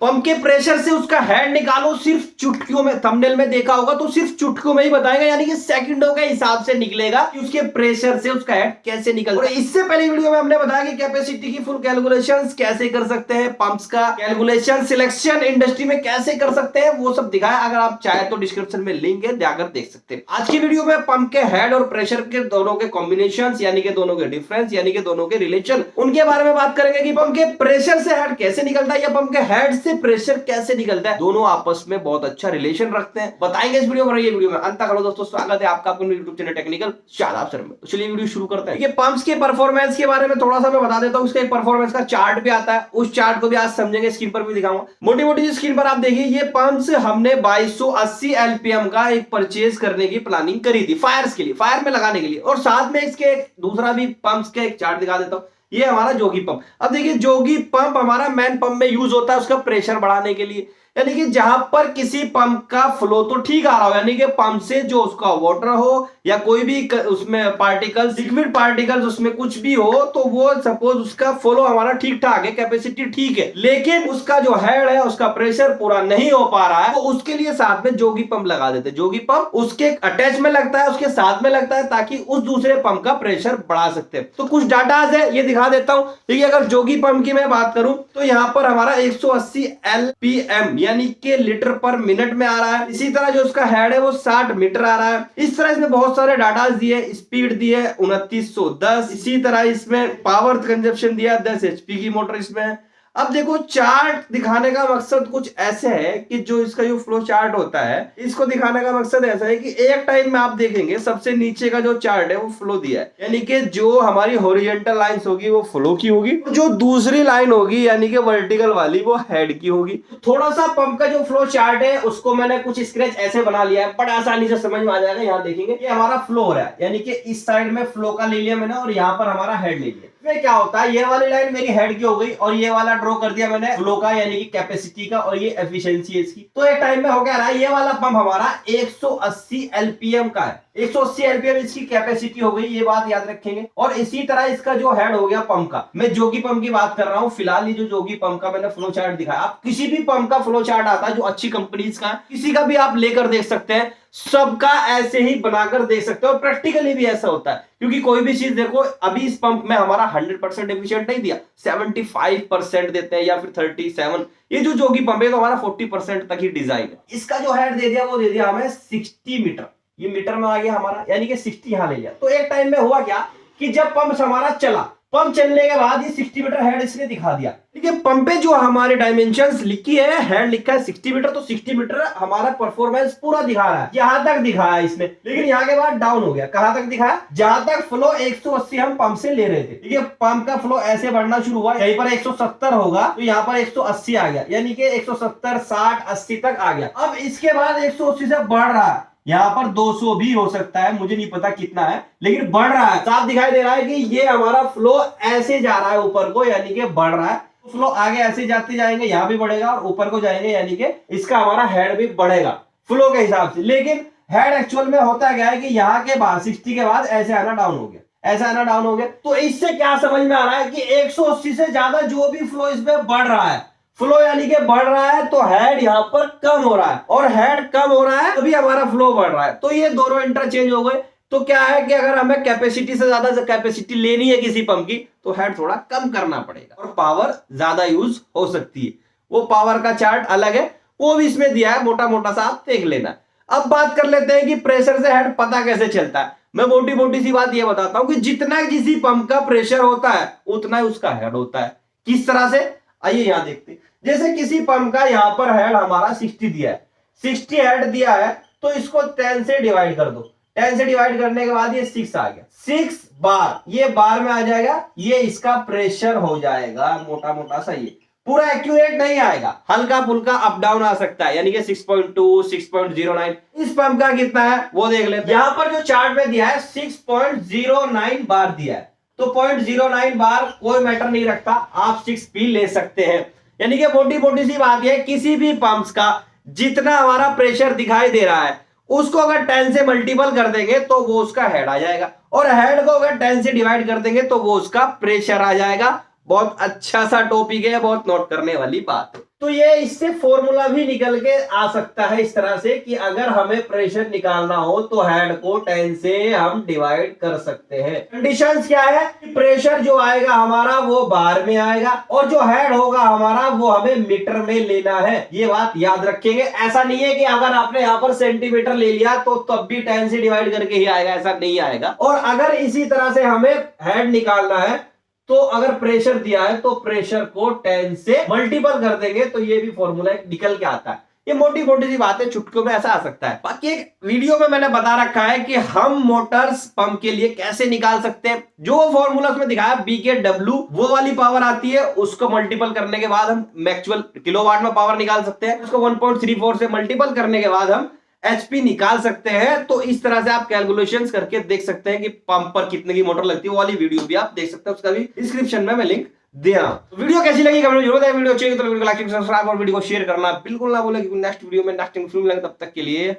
Pump के pressure से उसका हेड निकालो, सिर्फ चुटकियों में, थंबनेल में देखा होगा तो सिर्फ चुटकियों में ही बताएगा, यानी कि सेकंडों के हिसाब से निकलेगा कि उसके प्रेशर से उसका हेड कैसे निकलता है। इससे पहले वीडियो में हमने बताया कि कैपेसिटी की फुल कैलकुलेशंस कैसे कर सकते हैं, पंप्स का कैलकुलेशन सिलेक्शन इंडस्ट्री में कैसे कर सकते हैं, वो सब दिखाया। अगर आप चाहे तो डिस्क्रिप्शन में लिंक है, जाकर देख सकते हैं। आज की वीडियो में पंप के हेड और प्रेशर के दोनों के कॉम्बिनेशन, यानी कि दोनों के डिफरेंस, यानी कि दोनों के रिलेशन, उनके बारे में बात करेंगे कि पंप के प्रेशर से हेड कैसे निकलता है या पंप के हेड से प्रेशर कैसे निकलता है। दोनों आपस में बहुत अच्छा रिलेशन रखते हैं, बताएंगे इस वीडियो में। ये वीडियो में अंत तक करो दोस्तों, स्वागत है आपका अपने YouTube channel technical Shadab sir में। तो चलिए वीडियो शुरू करते हैं। ये पंप्स के परफॉर्मेंस के बारे में थोड़ा सा मैं बता देता हूं। इसका एक परफॉर्मेंस का चार्ट भी आता है, उस चार्ट को भी आज समझेंगे, स्क्रीन पर भी दिखाऊंगा। मोटी मोटी स्क्रीन पर आप देखिए, ये पंप्स हमने 2280 LPM का एक परचेज करने की प्लानिंग करी थी फायर्स के लिए, फायर में लगाने के लिए। और साथ में इसके एक दूसरा भी पंप्स का एक चार्ट दिखा देता हूं। ये हमारा जोगी पंप। अब देखिए, जोगी पंप हमारा मैन पंप में यूज होता है उसका प्रेशर बढ़ाने के लिए, यानी कि जहां पर किसी पंप का फ्लो तो ठीक आ रहा हो, यानी कि पंप से जो उसका वाटर हो या कोई भी उसमें पार्टिकल्स, लिक्विड पार्टिकल्स, उसमें कुछ भी हो, तो वो सपोज उसका फ्लो हमारा ठीक ठाक है, कैपेसिटी ठीक है, लेकिन उसका जो हेड है उसका प्रेशर पूरा नहीं हो पा रहा है, तो उसके लिए साथ में जोगी पंप लगा देते हैं। जोगी पंप उसके अटैच में लगता है, उसके साथ में लगता है, ताकि उस दूसरे पंप का प्रेशर बढ़ा सकते हैं। तो कुछ डाटा है, ये दिखा देता हूं। देखिए, अगर जोगी पंप की मैं बात करूं तो यहां पर हमारा 180 LPM यानी कि लीटर पर मिनट में आ रहा है। इसी तरह जो उसका हेड है वो 60 मीटर आ रहा है। इस तरह इसमें बहुत सारे डाटा दिए, स्पीड दी है 2910। इसी तरह इसमें पावर कंजप्शन दिया 10 HP की मोटर इसमें है। अब देखो, चार्ट दिखाने का मकसद कुछ ऐसे है कि जो इसका जो फ्लो चार्ट होता है, इसको दिखाने का मकसद ऐसा है कि एक टाइम में आप देखेंगे सबसे नीचे का जो चार्ट है वो फ्लो दिया है, यानी कि जो हमारी हॉरिजॉन्टल लाइंस होगी वो फ्लो की होगी, जो दूसरी लाइन होगी यानी कि वर्टिकल वाली वो हेड की होगी। थोड़ा सा पंप का जो फ्लो चार्ट है उसको मैंने कुछ स्क्रैच ऐसे बना लिया है, बड़ा आसानी से समझ में आ जाएगा। यहाँ देखेंगे ये हमारा फ्लो हो रहा है, यानी कि इस साइड में फ्लो का ले लिया मैंने और यहाँ पर हमारा हेड ले लिया। में क्या होता है, ये वाली लाइन मेरी हेड की हो गई और ये वाला ड्रॉ कर दिया मैंने फ्लो का, यानी कि कैपेसिटी का, और ये एफिशिएंसी है इसकी। तो एक टाइम में हो क्या रहा है, ये वाला पंप हमारा 180 LPM का है, 180 LPM इसकी कैपेसिटी हो गई, ये बात याद रखेंगे। और इसी तरह इसका जो हेड हो गया पंप का, मैं जोगी पंप की बात कर रहा हूं फिलहाल। ये जो जोगी पंप का मैंने फ्लो चार्ट दिखाया, आप किसी भी पंप का फ्लो चार्ट आता है जो अच्छी कंपनीज का, किसी का भी आप लेकर देख सकते हैं, सबका ऐसे ही बनाकर देख सकते हो। और प्रैक्टिकली भी ऐसा होता है, क्योंकि कोई भी चीज देखो, अभी इस पंप में हमारा 100% एफिशिएंट नहीं दिया, 75% देते हैं या फिर 37। ये जो जोगी पंप है तो हमारा 40% तक ही डिजाइन है। इसका जो हेड दे दिया वो दे दिया हमें 60 मीटर, ये मीटर में आ गया हमारा, यानी कि 60 यहां ले लिया। तो एक टाइम में हुआ क्या कि जब पंप हमारा चला, पंप चलने के बाद ये 60 मीटर हेड इसने दिखा दिया। ठीक है, पंप पे जो हमारे डायमेंशंस लिखी है, हेड लिखा है 60 मीटर, तो 60 मीटर हमारा परफॉर्मेंस पूरा दिखा रहा है, यहां तक दिखाया इसने। लेकिन यहाँ के बाद डाउन हो गया, कहां तक दिखाया, जहां तक फ्लो 180 हम पंप से ले रहे थे। ठीक है, पंप का फ्लो ऐसे बढ़ना शुरू हुआ, यहीं पर 170 होगा तो यहाँ पर 180 आ गया, यानी कि 170, 60, 80 तक आ गया। अब इसके बाद 180 से बढ़ रहा है, यहाँ पर 200 भी हो सकता है, मुझे नहीं पता कितना है, लेकिन बढ़ रहा है। साफ दिखाई दे रहा है कि ये हमारा फ्लो ऐसे जा रहा है ऊपर को, यानी कि बढ़ रहा है। फ्लो आगे ऐसे जाते जाएंगे, यहाँ भी बढ़ेगा और ऊपर को जाएंगे, यानी कि इसका हमारा हेड भी बढ़ेगा फ्लो के हिसाब से। लेकिन हेड एक्चुअल में होता क्या है कि यहाँ के बाद 60 के बाद ऐसे आना डाउन हो गया, ऐसा आना डाउन हो गया। तो इससे क्या समझ में आ रहा है कि 180 से ज्यादा जो भी फ्लो इसमें बढ़ रहा है, फ्लो यानी कि बढ़ रहा है, तो हेड यहां पर कम हो रहा है, और हेड कम हो रहा है तभी हमारा फ्लो बढ़ रहा है। तो ये दोनों इंटरचेंज हो गए। तो क्या है कि अगर हमें कैपेसिटी से ज्यादा कैपेसिटी लेनी है किसी पंप की, तो हेड थोड़ा कम करना पड़ेगा और पावर ज्यादा यूज हो सकती है। वो पावर का चार्ट अलग है, वो भी इसमें दिया है, मोटा मोटा सा आप देख लेना। अब बात कर लेते हैं कि प्रेशर से हेड पता कैसे चलता है। मैं मोटी मोटी सी बात ये बताता हूं कि जितना किसी पंप का प्रेशर होता है उतना ही उसका हेड होता है। किस तरह से, आइए यहां देखते हैं। जैसे किसी पंप का यहां पर हेड हमारा 60 दिया है, 60 हेड दिया है, तो इसको 10 से डिवाइड कर दो। 10 से डिवाइड करने के बाद ये 6 आ गया, 6 बार, ये बार में आ जाएगा, ये इसका प्रेशर हो जाएगा। मोटा मोटा सा ये पूरा एक्यूरेट नहीं आएगा, हल्का फुल्का अप डाउन आ सकता है, यानी कि 6.2, 6.09। इस पंप का कितना है वो देख लेते हैं। यहां पर जो चार्ट में दिया है 6.09 बार दिया है, तो 0.09 बार कोई मैटर नहीं रखता, आप 6 भी ले सकते हैं। यानी कि मोटी मोटी सी बात है, किसी भी पंप्स का जितना हमारा प्रेशर दिखाई दे रहा है उसको अगर 10 से मल्टीपल कर देंगे तो वो उसका हेड आ जाएगा, और हेड को अगर 10 से डिवाइड कर देंगे तो वो उसका प्रेशर आ जाएगा। बहुत अच्छा सा टॉपिक है, बहुत नोट करने वाली बात है। तो ये इससे फॉर्मूला भी निकल के आ सकता है इस तरह से कि अगर हमें प्रेशर निकालना हो तो हेड को 10 से हम डिवाइड कर सकते हैं। कंडीशंस क्या है कि प्रेशर जो आएगा हमारा वो बार में आएगा और जो हेड होगा हमारा वो हमें मीटर में लेना है। ये बात याद रखेंगे। ऐसा नहीं है कि अगर आपने यहाँ पर सेंटीमीटर ले लिया तो तब भी 10 से डिवाइड करके ही आएगा, ऐसा नहीं आएगा। और अगर इसी तरह से हमें हेड निकालना है तो अगर प्रेशर दिया है तो प्रेशर को 10 से मल्टीपल कर देंगे तो ये भी फॉर्मूला निकल के आता है। ये मोटी मोटी सी बात है, चुटकियों में ऐसा आ सकता है। बाकी एक वीडियो में मैंने बता रखा है कि हम मोटर्स पंप के लिए कैसे निकाल सकते हैं। जो फॉर्मूला उसमें दिखाया BKW, वो वाली पावर आती है, उसको मल्टीपल करने के बाद हम मैक्सुअल किलोवाट में पावर निकाल सकते हैं। उसको 1.34 से मल्टीपल करने के बाद हम HP निकाल सकते हैं। तो इस तरह से आप कैलकुलेशंस करके देख सकते हैं कि पंप पर कितने की मोटर लगती है। वो वाली वीडियो भी आप देख सकते हैं, उसका भी डिस्क्रिप्शन में मैं लिंक दे रहा हूं। वीडियो कैसी लगी कमेंट में जरूर बताएं। वीडियो अच्छी लगी तो वीडियो को लाइक सब्सक्राइब और वीडियो को शेयर करना बिल्कुल ना भूलें, क्योंकि नेक्स्ट वीडियो में नेक्स्ट फिल्म लेंगे। तब तक के लिए